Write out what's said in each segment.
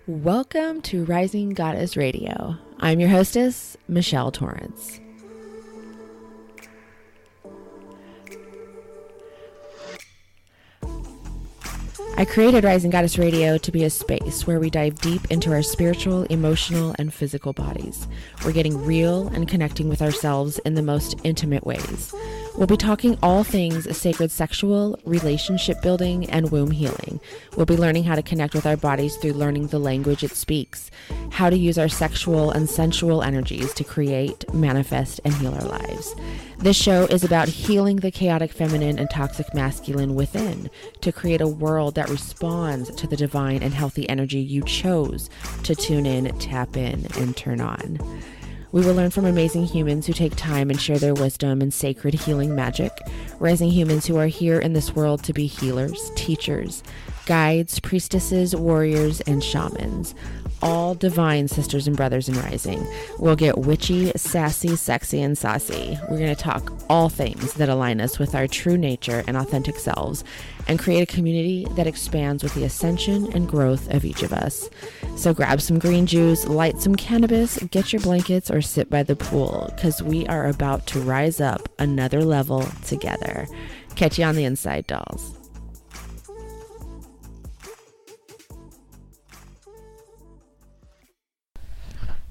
Welcome to Rising Goddess Radio. I'm your hostess, Michelle Torrance. I created Rising Goddess Radio to be a space where we dive deep into our spiritual, emotional, and physical bodies. We're getting real and connecting with ourselves in the most intimate ways. We'll be talking all things sacred sexual, relationship building, and womb healing. We'll be learning how to connect with our bodies through learning the language it speaks, how to use our sexual and sensual energies to create, manifest, and heal our lives. This show is about healing the chaotic feminine and toxic masculine within to create a world that responds to the divine and healthy energy you chose to tune in, tap in, and turn on. We will learn from amazing humans who take time and share their wisdom and sacred healing magic, rising humans who are here in this world to be healers, teachers, guides, priestesses, warriors, and shamans. All divine sisters and brothers in rising. We'll get witchy, sassy, sexy, and saucy. We're going to talk all things that align us with our true nature and authentic selves and create a community that expands with the ascension and growth of each of us. So grab some green juice, light some cannabis, get your blankets, or sit by the pool because we are about to rise up another level together. Catch you on the inside, dolls.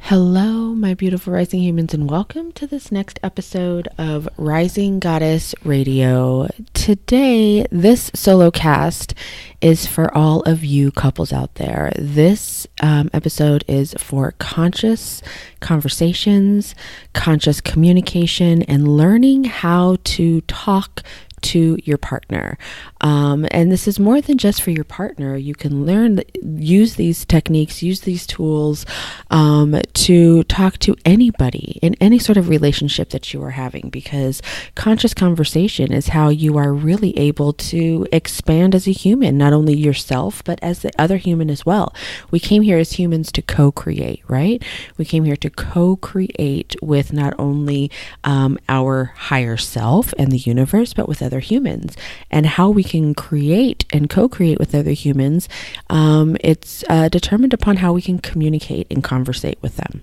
Hello, my beautiful rising humans, and welcome to this next episode of Rising Goddess Radio. Today, this Solocast is for all of you couples out there. This episode is for conscious conversations, conscious communication, and learning how to talk to your partner. And this is more than just for your partner. You can use these techniques, use these tools to talk to anybody in any sort of relationship that you are having, because conscious conversation is how you are really able to expand as a human, not only yourself, but as the other human as well. We came here as humans to co-create, right? We came here to co-create with not only our higher self and the universe, but with other humans. And how we can create and co-create with other humans, it's determined upon how we can communicate and conversate with them.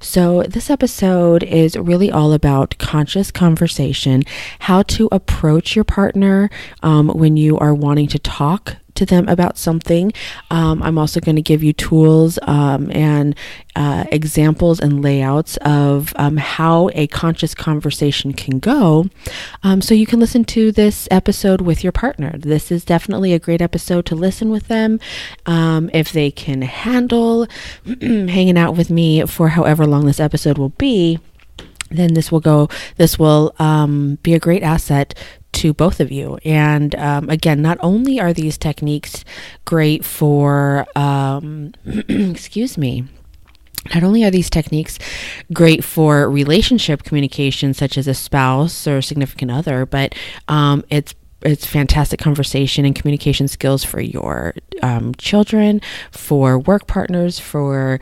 So this episode is really all about conscious conversation, how to approach your partner when you are wanting to talk to them about something. I'm also going to give you tools and examples and layouts of how a conscious conversation can go, so you can listen to this episode with your partner. This is definitely a great episode to listen with them if they can handle hanging out with me for however long this episode will be. Then this will be a great asset to both of you. And again, not only are these techniques great for not only are these techniques great for relationship communication, such as a spouse or significant other, but it's fantastic conversation and communication skills for your children, for work partners, for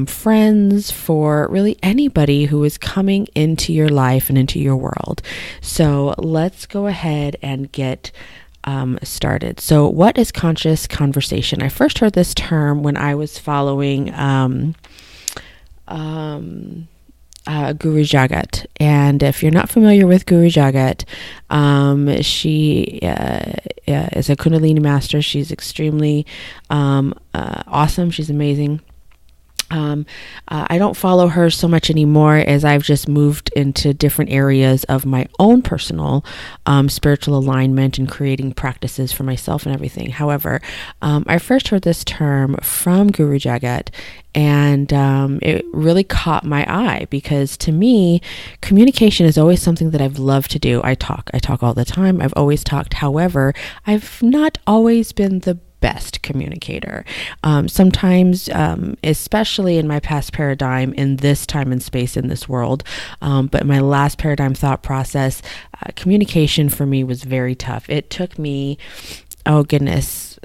friends, for really anybody who is coming into your life and into your world. So let's go ahead and get started. So what is conscious conversation? I first heard this term when I was following Guru Jagat. And if you're not familiar with Guru Jagat, she is a Kundalini master. She's extremely awesome. She's amazing. I don't follow her so much anymore as I've just moved into different areas of my own personal spiritual alignment and creating practices for myself and everything. However, I first heard this term from Guru Jagat, and it really caught my eye because to me, communication is always something that I've loved to do. I talk all the time. I've always talked. However, I've not always been the best communicator. Sometimes, especially in my past paradigm, in this time and space in this world, but my last paradigm thought process, communication for me was very tough. It took me, oh goodness,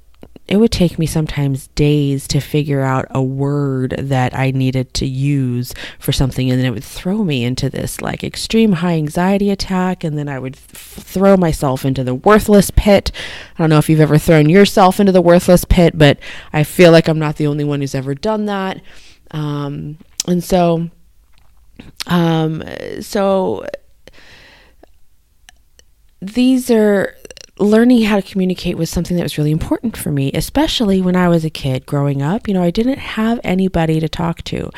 it would take me sometimes days to figure out a word that I needed to use for something. And then it would throw me into this like extreme high anxiety attack. And then I would throw myself into the worthless pit. I don't know if you've ever thrown yourself into the worthless pit, but I feel like I'm not the only one who's ever done that. So these are learning how to communicate was something that was really important for me, especially when I was a kid growing up. I didn't have anybody to talk to.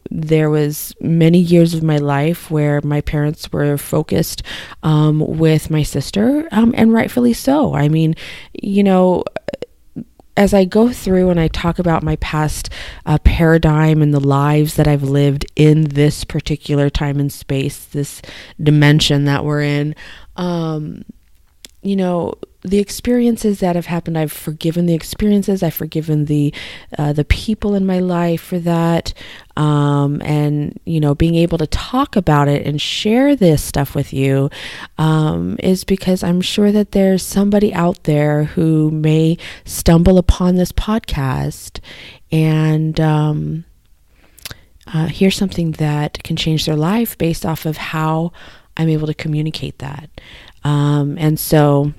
There was many years of my life where my parents were focused with my sister, and rightfully so. I mean, as I go through and I talk about my past paradigm and the lives that I've lived in this particular time and space, this dimension that we're in, the experiences that have happened, I've forgiven the experiences, I've forgiven the people in my life for that, and being able to talk about it and share this stuff with you is because I'm sure that there's somebody out there who may stumble upon this podcast and hear something that can change their life based off of how I'm able to communicate that. And so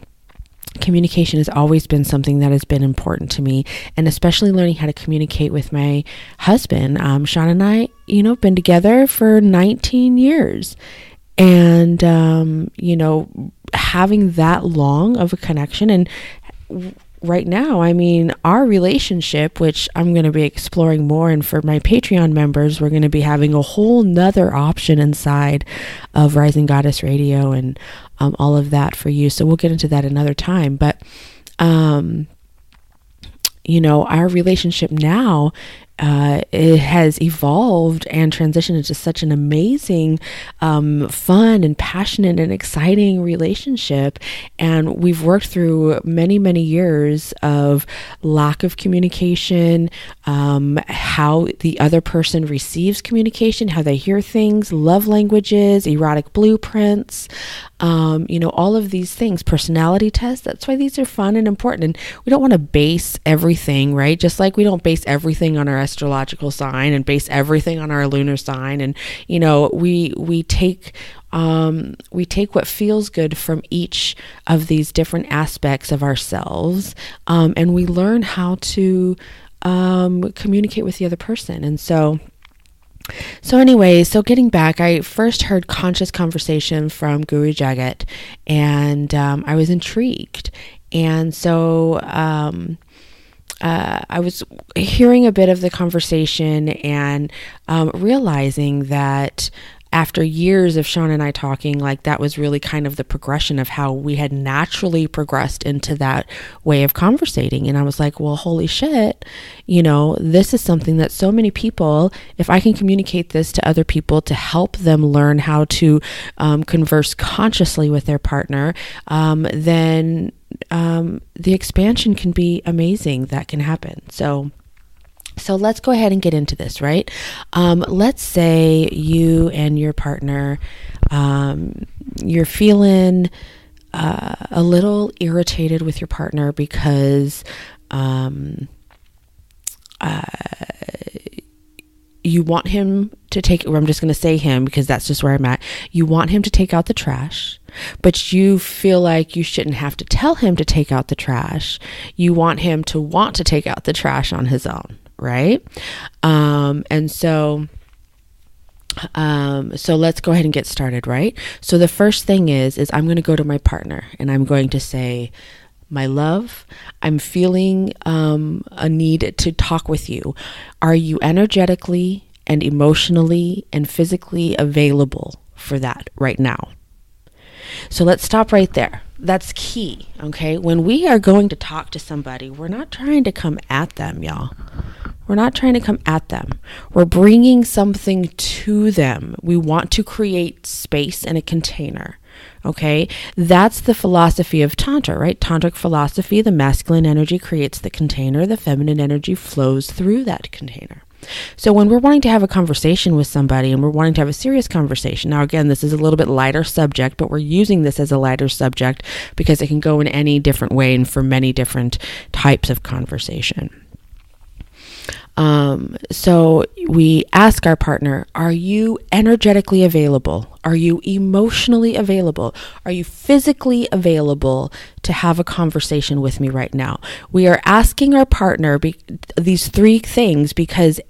communication has always been something that has been important to me, and especially learning how to communicate with my husband. Sean and I, been together for 19 years, and, having that long of a connection. And right now, I mean, our relationship, which I'm going to be exploring more, and for my Patreon members, we're going to be having a whole nother option inside of Rising Goddess Radio and all of that for you. So we'll get into that another time. But, our relationship now, it has evolved and transitioned into such an amazing, fun and passionate and exciting relationship. And we've worked through many, many years of lack of communication, how the other person receives communication, how they hear things, love languages, erotic blueprints, all of these things, personality tests. That's why these are fun and important. And we don't want to base everything, right? Just like we don't base everything on our astrological sign and base everything on our lunar sign. And, we take what feels good from each of these different aspects of ourselves. And we learn how to communicate with the other person. And so getting back, I first heard Conscious Conversation from Guru Jagat, and I was intrigued. And so I was hearing a bit of the conversation and realizing that after years of Sean and I talking, like that was really kind of the progression of how we had naturally progressed into that way of conversating. And I was like, well, holy shit, this is something that so many people, if I can communicate this to other people to help them learn how to converse consciously with their partner, then the expansion can be amazing. That can happen. So let's go ahead and get into this, right? Let's say you and your partner, you're feeling a little irritated with your partner because you want him to take, or I'm just going to say him because that's just where I'm at. You want him to take out the trash, but you feel like you shouldn't have to tell him to take out the trash. You want him to want to take out the trash on his own. Right? So let's go ahead and get started, right? So the first thing is I'm going to go to my partner and I'm going to say, my love, I'm feeling a need to talk with you. Are you energetically and emotionally and physically available for that right now? So let's stop right there. That's key, okay? When we are going to talk to somebody, we're not trying to come at them, y'all. We're not trying to come at them. We're bringing something to them. We want to create space and a container, okay? That's the philosophy of Tantra, right? Tantric philosophy, the masculine energy creates the container. The feminine energy flows through that container. So when we're wanting to have a conversation with somebody and we're wanting to have a serious conversation, now again, this is a little bit lighter subject, but we're using this as a lighter subject because it can go in any different way and for many different types of conversation. So we ask our partner, are you energetically available? Are you emotionally available? Are you physically available to have a conversation with me right now? We are asking our partner these three things because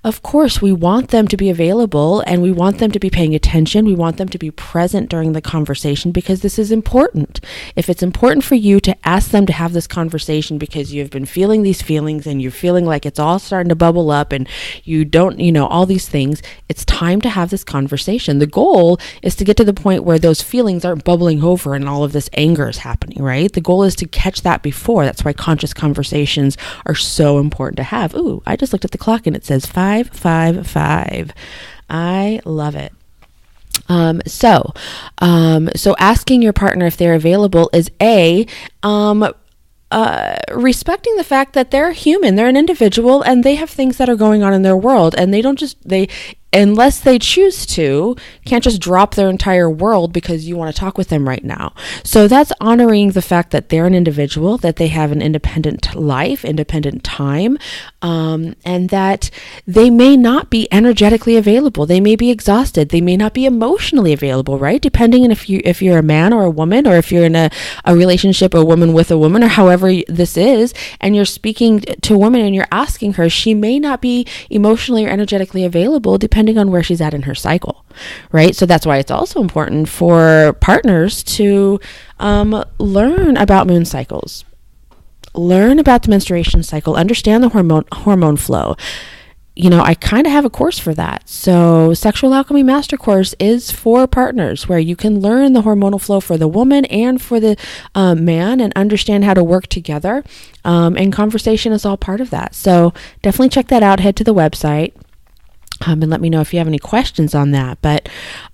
of course, we want them to be available and we want them to be paying attention. We want them to be present during the conversation because this is important. If it's important for you to ask them to have this conversation because you've been feeling these feelings and you're feeling like it's all starting to bubble up and you don't, all these things, it's time to have this conversation. The goal is to get to the point where those feelings aren't bubbling over and all of this anger is happening, right? The goal is to catch that before. That's why conscious conversations are so important to have. Ooh, I just looked at the clock and it says 5:55. I love it. So asking your partner if they're available is respecting the fact that they're human, they're an individual, and they have things that are going on in their world, and unless they choose to, can't just drop their entire world because you want to talk with them right now. So that's honoring the fact that they're an individual, that they have an independent life, independent time, and that they may not be energetically available. They may be exhausted. They may not be emotionally available, right? Depending on if you're a man or a woman, or if you're in a relationship, a woman with a woman, or however this is, and you're speaking to a woman and you're asking her, she may not be emotionally or energetically available depending on where she's at in her cycle, right? So that's why it's also important for partners to learn about moon cycles, learn about the menstruation cycle, understand the hormone flow. I kind of have a course for that. So Sexual Alchemy Master Course is for partners where you can learn the hormonal flow for the woman and for the man and understand how to work together. And conversation is all part of that. So definitely check that out. Head to the website. And let me know if you have any questions on that. But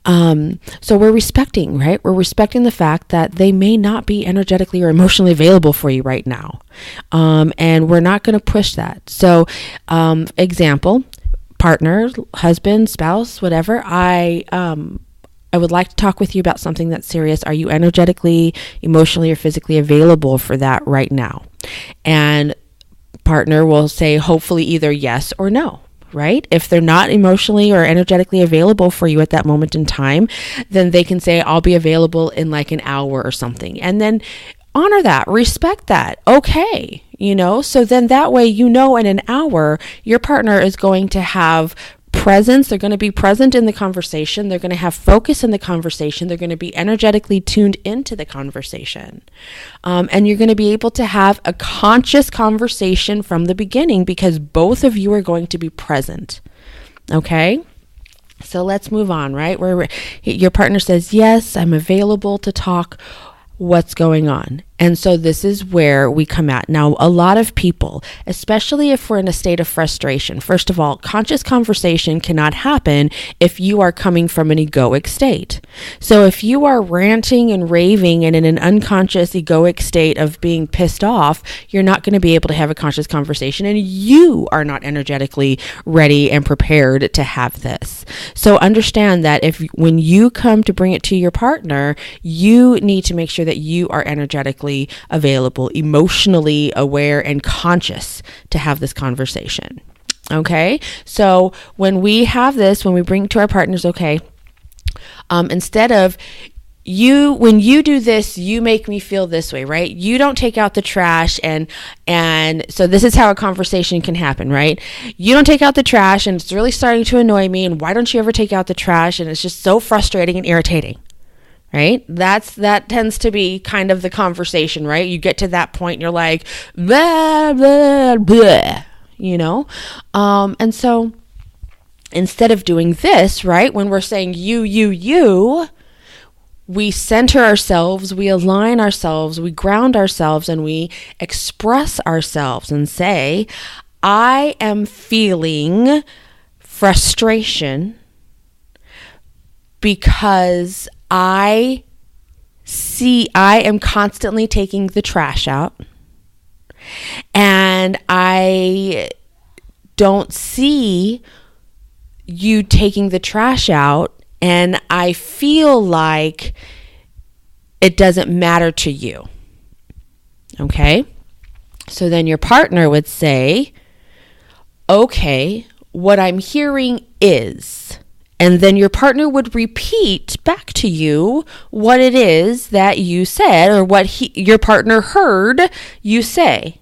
so we're respecting, right? We're respecting the fact that they may not be energetically or emotionally available for you right now. And we're not going to push that. So example, partner, husband, spouse, whatever, I would like to talk with you about something that's serious. Are you energetically, emotionally, or physically available for that right now? And partner will say hopefully either yes or no. Right? If they're not emotionally or energetically available for you at that moment in time, then they can say, I'll be available in like an hour or something. And then honor that, respect that. Okay. So then that way, in an hour, your partner is going to have presence. They're going to be present in the conversation. They're going to have focus in the conversation. They're going to be energetically tuned into the conversation. And you're going to be able to have a conscious conversation from the beginning because both of you are going to be present. Okay? So let's move on, right? Where your partner says, yes, I'm available to talk. What's going on? And so this is where we come at. Now, a lot of people, especially if we're in a state of frustration, first of all, conscious conversation cannot happen if you are coming from an egoic state. So if you are ranting and raving and in an unconscious egoic state of being pissed off, you're not going to be able to have a conscious conversation, and you are not energetically ready and prepared to have this. So understand that when you come to bring it to your partner, you need to make sure that you are energetically available, emotionally aware, and conscious to have this conversation. Okay? So when we have this, when we bring it to our partners, okay, instead of when you do this, you make me feel this way, right? You don't take out the trash, and so this is how a conversation can happen, right? You don't take out the trash, and it's really starting to annoy me, and why don't you ever take out the trash? And it's just so frustrating and irritating. Right? That tends to be kind of the conversation, right? You get to that point and you're like, blah, blah, blah, and so instead of doing this, right, when we're saying you, we center ourselves, we align ourselves, we ground ourselves, and we express ourselves and say, I am feeling frustration because I am constantly taking the trash out, and I don't see you taking the trash out, and I feel like it doesn't matter to you. Okay? So then your partner would say, okay, what I'm hearing is, and then your partner would repeat back to you what it is that you said, or what your partner heard you say.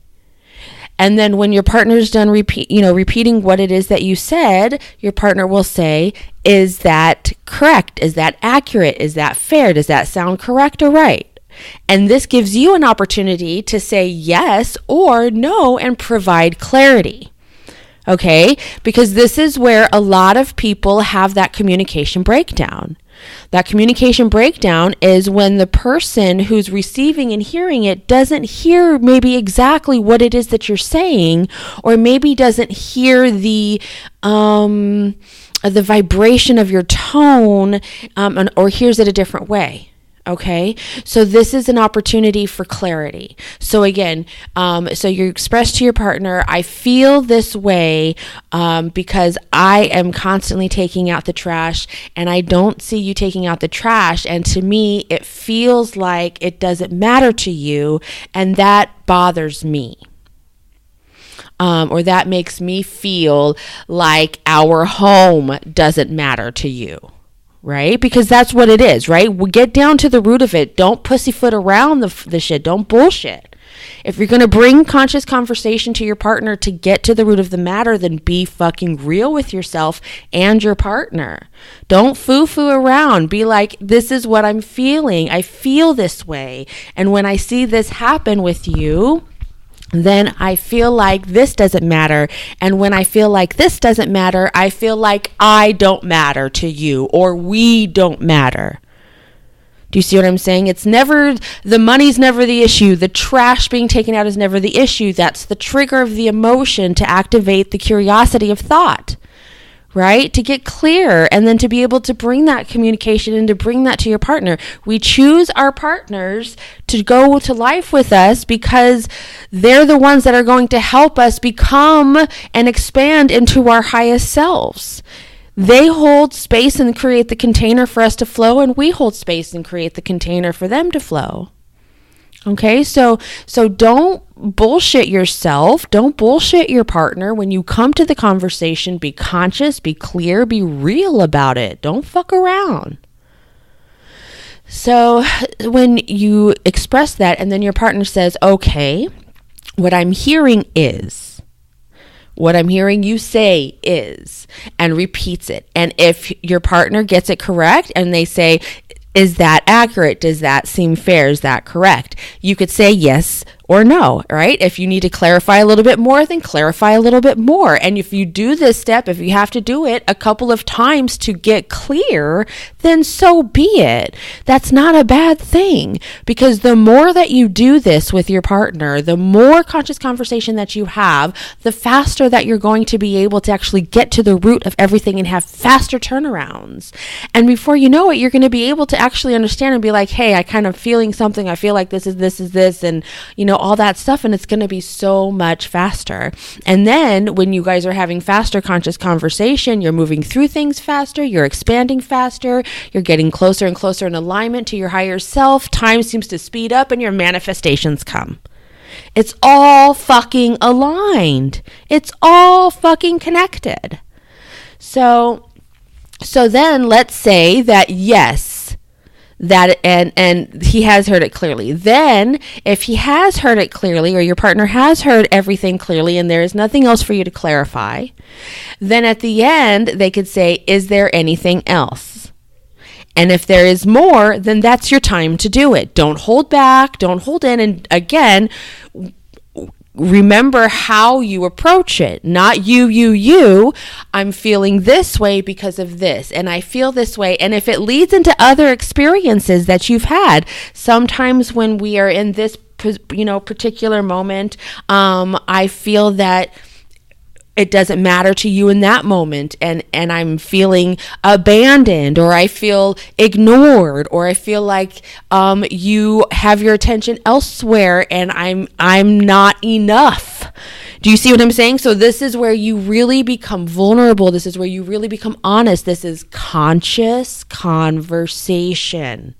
And then when your partner's done repeating what it is that you said, your partner will say, is that correct? Is that accurate? Is that fair? Does that sound correct or right? And this gives you an opportunity to say yes or no and provide clarity. Okay? Because this is where a lot of people have that communication breakdown. That communication breakdown is when the person who's receiving and hearing it doesn't hear maybe exactly what it is that you're saying, or maybe doesn't hear the vibration of your tone, or hears it a different way. Okay, so this is an opportunity for clarity. So again, so you express to your partner, I feel this way because I am constantly taking out the trash, and I don't see you taking out the trash. And to me, it feels like it doesn't matter to you, and that bothers me. Or that makes me feel like our home doesn't matter to you. Right? Because that's what it is, right? We get down to the root of it. Don't pussyfoot around the shit. Don't bullshit. If you're going to bring conscious conversation to your partner to get to the root of the matter, then be fucking real with yourself and your partner. Don't foo-foo around. Be like, this is what I'm feeling. I feel this way. And when I see this happen with you, then I feel like this doesn't matter. And when I feel like this doesn't matter, I feel like I don't matter to you, or we don't matter. Do you see what I'm saying? It's never, the money's never the issue. The trash being taken out is never the issue. That's the trigger of the emotion to activate the curiosity of thought. Right? To get clear, and then to be able to bring that communication and to bring that to your partner. We choose our partners to go to life with us because they're the ones that are going to help us become and expand into our highest selves. They hold space and create the container for us to flow, and we hold space and create the container for them to flow. Okay, so don't bullshit yourself. Don't bullshit your partner. When you come to the conversation, be conscious, be clear, be real about it. Don't fuck around. So when you express that and then your partner says, okay, what I'm hearing is, what I'm hearing you say is, and repeats it. And if your partner gets it correct and they say, is that accurate? Does that seem fair? Is that correct? You could say yes or no, right? If you need to clarify a little bit more, then clarify a little bit more. And if you do this step, if you have to do it a couple of times to get clear, then so be it. That's not a bad thing, because the more that you do this with your partner, the more conscious conversation that you have, the faster that you're going to be able to actually get to the root of everything and have faster turnarounds. And before you know it, you're going to be able to actually understand and be like, hey, I kind of feeling something. I feel like this is this, and all that stuff, and it's going to be so much faster. And then when you guys are having faster conscious conversation, you're moving through things faster, you're expanding faster, you're getting closer and closer in alignment to your higher self. Time seems to speed up and your manifestations come. It's all fucking aligned. It's all fucking connected. So then let's say that yes, that and he has heard it clearly. Then if he has heard it clearly, or your partner has heard everything clearly and there is nothing else for you to clarify, then at the end they could say, is there anything else? And if there is more, then that's your time to do it. Don't hold back, don't hold in. And again, remember how you approach it. Not you. I'm feeling this way because of this, and I feel this way. And if it leads into other experiences that you've had, sometimes when we are in this, particular moment, I feel that it doesn't matter to you in that moment, and I'm feeling abandoned, or I feel ignored, or I feel like you have your attention elsewhere and I'm not enough. Do you see what I'm saying? So this is where you really become vulnerable. This is where you really become honest. This is conscious conversation.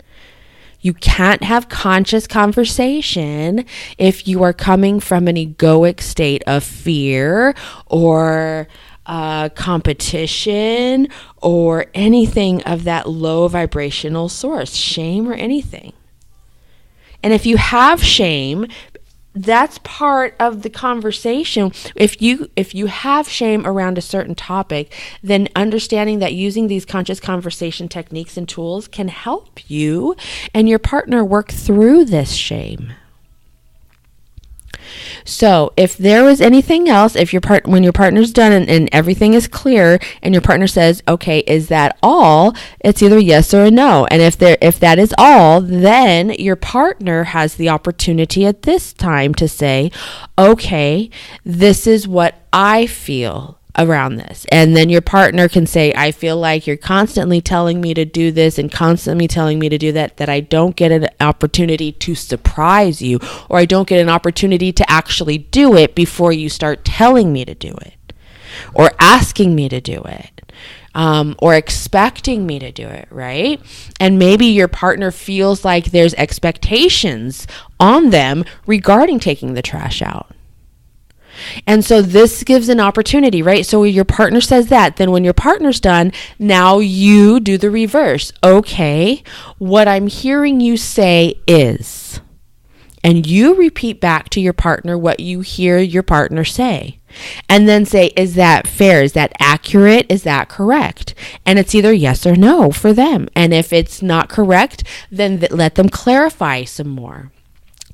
You can't have conscious conversation if you are coming from an egoic state of fear or competition or anything of that low vibrational source, shame or anything. And if you have shame, that's part of the conversation. If you have shame around a certain topic, then understanding that using these conscious conversation techniques and tools can help you and your partner work through this shame. So if there was anything else, when your partner's done and everything is clear and your partner says, okay, is that all? It's either yes or a no. And if that is all, then your partner has the opportunity at this time to say, okay, this is what I feel around this. And then your partner can say, I feel like you're constantly telling me to do this and constantly telling me to do that I don't get an opportunity to surprise you, or I don't get an opportunity to actually do it before you start telling me to do it, or asking me to do it, or expecting me to do it, right? And maybe your partner feels like there's expectations on them regarding taking the trash out. And so this gives an opportunity, right? So your partner says that, then when your partner's done, now you do the reverse. Okay, what I'm hearing you say is, and you repeat back to your partner what you hear your partner say. And then say, is that fair? Is that accurate? Is that correct? And it's either yes or no for them. And if it's not correct, then let them clarify some more.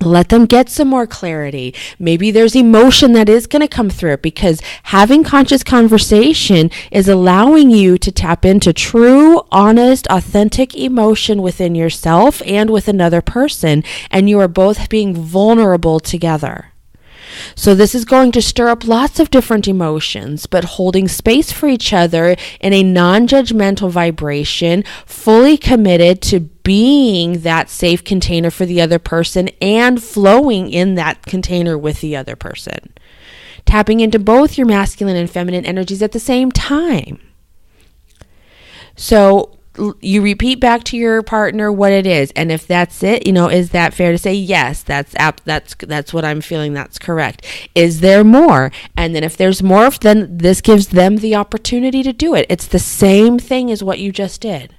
Let them get some more clarity. Maybe there's emotion that is going to come through it, because having conscious conversation is allowing you to tap into true, honest, authentic emotion within yourself and with another person, and you are both being vulnerable together. So this is going to stir up lots of different emotions, but holding space for each other in a non-judgmental vibration, fully committed to being that safe container for the other person and flowing in that container with the other person. Tapping into both your masculine and feminine energies at the same time. So you repeat back to your partner what it is, and if that's it, is that fair to say yes? That's what I'm feeling. That's correct. Is there more? And then if there's more, then this gives them the opportunity to do it. It's the same thing as what you just did.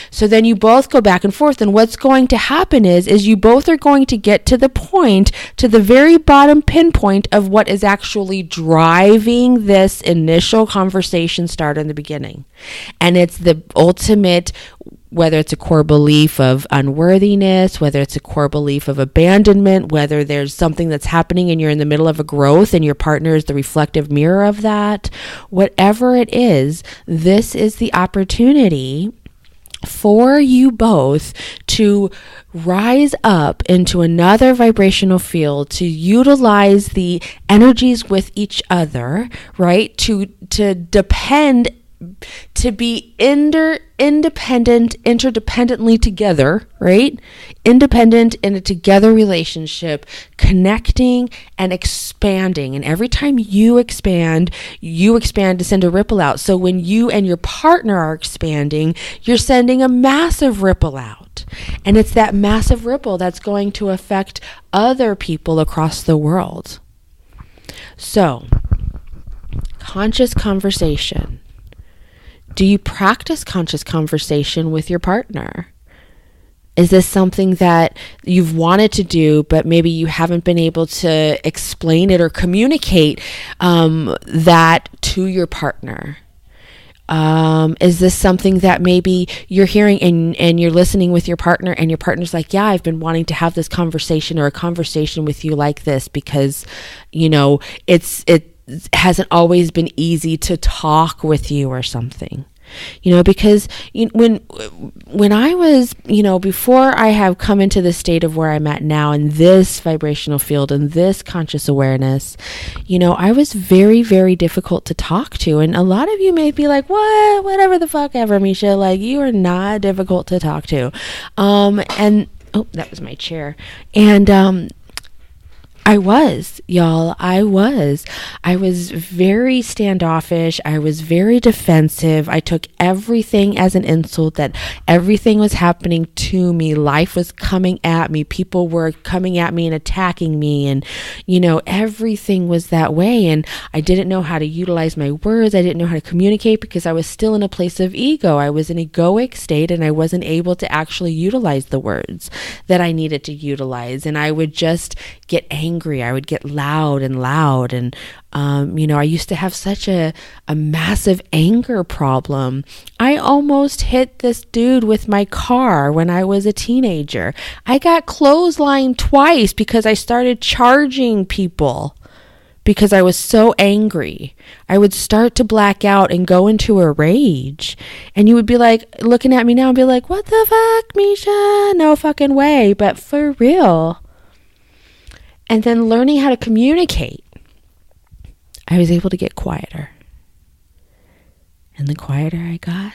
So then you both go back and forth, and what's going to happen is you both are going to get to the point, to the very bottom pinpoint of what is actually driving this initial conversation start in the beginning. And it's the ultimate, whether it's a core belief of unworthiness, whether it's a core belief of abandonment, whether there's something that's happening and you're in the middle of a growth and your partner is the reflective mirror of that, whatever it is, this is the opportunity for you both to rise up into another vibrational field, to utilize the energies with each other, right? To depend, to be independent, interdependently together, right? Independent in a together relationship, connecting and expanding. And every time you expand to send a ripple out. So when you and your partner are expanding, you're sending a massive ripple out. And it's that massive ripple that's going to affect other people across the world. So, conscious conversation. Do you practice conscious conversation with your partner? Is this something that you've wanted to do, but maybe you haven't been able to explain it or communicate that to your partner? Is this something that maybe you're hearing and you're listening with your partner, and your partner's like, yeah, I've been wanting to have this conversation or a conversation with you like this because, it hasn't always been easy to talk with you or something, because when I was, before I have come into the state of where I'm at now in this vibrational field and this conscious awareness, I was very, very difficult to talk to. And a lot of you may be like, whatever the fuck ever, Misha, like you are not difficult to talk to. And, oh, that was my chair. And, I was, y'all. I was very standoffish. I was very defensive. I took everything as an insult, that everything was happening to me. Life was coming at me. People were coming at me and attacking me. And, everything was that way. And I didn't know how to utilize my words. I didn't know how to communicate because I was still in a place of ego. I was in an egoic state and I wasn't able to actually utilize the words that I needed to utilize. And I would just get angry. I would get loud. And, I used to have such a massive anger problem. I almost hit this dude with my car when I was a teenager. I got clotheslined twice because I started charging people because I was so angry. I would start to black out and go into a rage. And you would be like, looking at me now and be like, what the fuck, Misha? No fucking way. But for real. And then learning how to communicate, I was able to get quieter. And the quieter I got,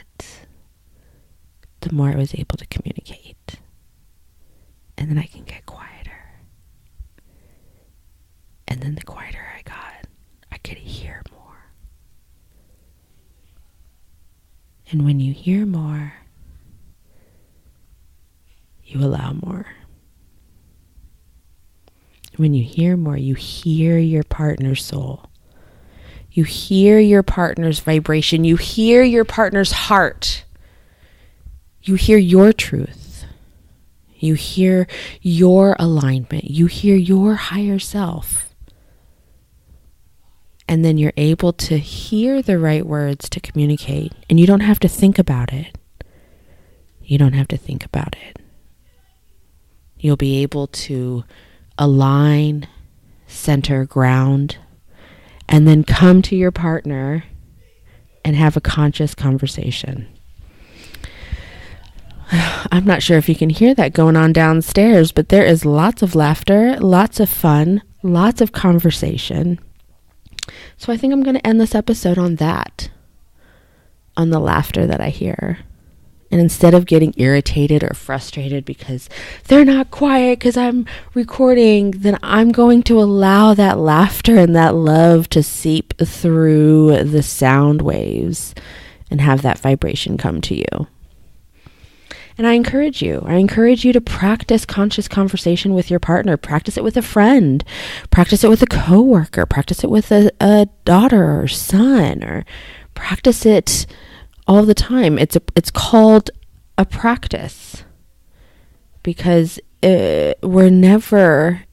the more I was able to communicate. And then I can get quieter. And then the quieter I got, I could hear more. And when you hear more, you allow more. When you hear more, you hear your partner's soul. You hear your partner's vibration. You hear your partner's heart. You hear your truth. You hear your alignment. You hear your higher self. And then you're able to hear the right words to communicate. And you don't have to think about it. You don't have to think about it. You'll be able to align, center, ground, and then come to your partner and have a conscious conversation. I'm not sure if you can hear that going on downstairs, but there is lots of laughter, lots of fun, lots of conversation. So I think I'm going to end this episode on that, on the laughter that I hear. And instead of getting irritated or frustrated because they're not quiet because I'm recording, then I'm going to allow that laughter and that love to seep through the sound waves and have that vibration come to you. And I encourage you to practice conscious conversation with your partner. Practice it with a friend. Practice it with a coworker. Practice it with a daughter or son, or practice it all the time. It's called a practice because we're never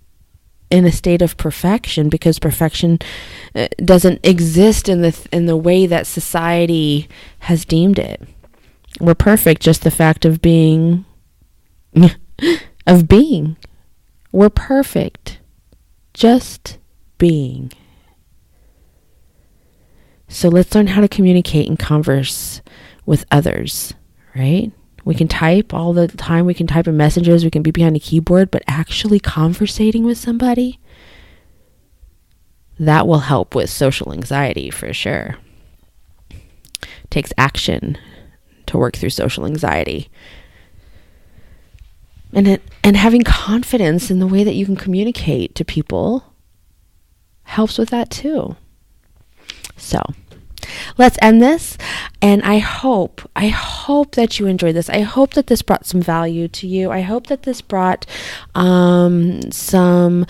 in a state of perfection, because perfection doesn't exist in the way that society has deemed it. We're perfect, just the fact of being. We're perfect, just being. So let's learn how to communicate and converse with others, right? We can type all the time. We can type in messages. We can be behind a keyboard, but actually conversating with somebody, that will help with social anxiety for sure. It takes action to work through social anxiety. And having confidence in the way that you can communicate to people helps with that too. So let's end this. And I hope that you enjoyed this. I hope that this brought some value to you. I hope that this brought some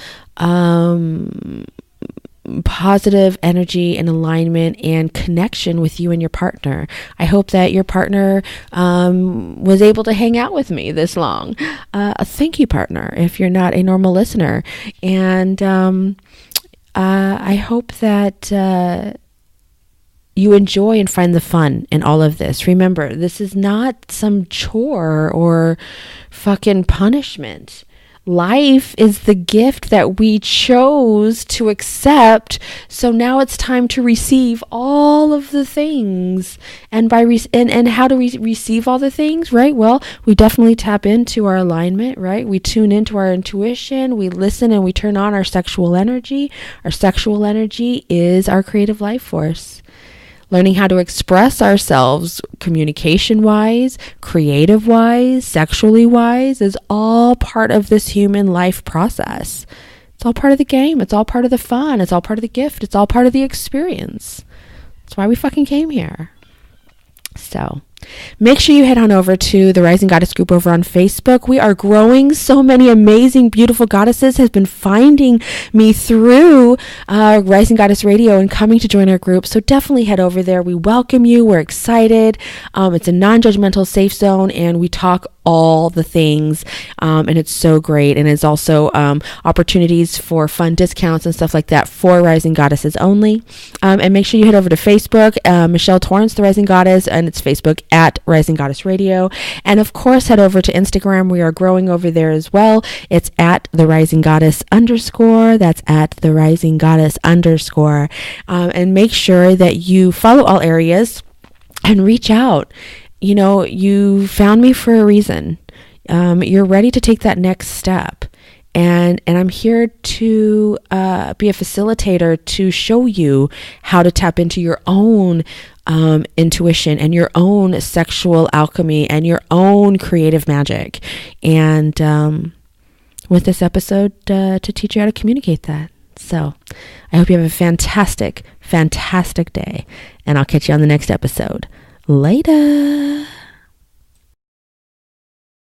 positive energy and alignment and connection with you and your partner. I hope that your partner was able to hang out with me this long. Thank you, partner, if you're not a normal listener. And I hope that you enjoy and find the fun in all of this. Remember, this is not some chore or fucking punishment. Life is the gift that we chose to accept. So now it's time to receive all of the things. And and how do we receive all the things, right? Well, we definitely tap into our alignment, right? We tune into our intuition. We listen and we turn on our sexual energy. Our sexual energy is our creative life force. Learning how to express ourselves communication-wise, creative-wise, sexually-wise is all part of this human life process. It's all part of the game. It's all part of the fun. It's all part of the gift. It's all part of the experience. That's why we fucking came here. So make sure you head on over to the Rising Goddess group over on Facebook. We are growing. So many amazing, beautiful goddesses have been finding me through Rising Goddess Radio and coming to join our group. So definitely head over there. We welcome you. We're excited. It's a non-judgmental safe zone, and we talk all the things, and it's so great. And it's also opportunities for fun discounts and stuff like that for Rising Goddesses only. And make sure you head over to Facebook, Michelle Torrance, the Rising Goddess, and it's Facebook at Rising Goddess Radio. And of course, head over to Instagram. We are growing over there as well. It's at the Rising Goddess _. That's at the Rising Goddess _. And make sure that you follow all areas and reach out. You know, you found me for a reason. You're ready to take that next step. And I'm here to be a facilitator to show you how to tap into your own intuition and your own sexual alchemy and your own creative magic. And with this episode, to teach you how to communicate that. So I hope you have a fantastic, fantastic day. And I'll catch you on the next episode. Later.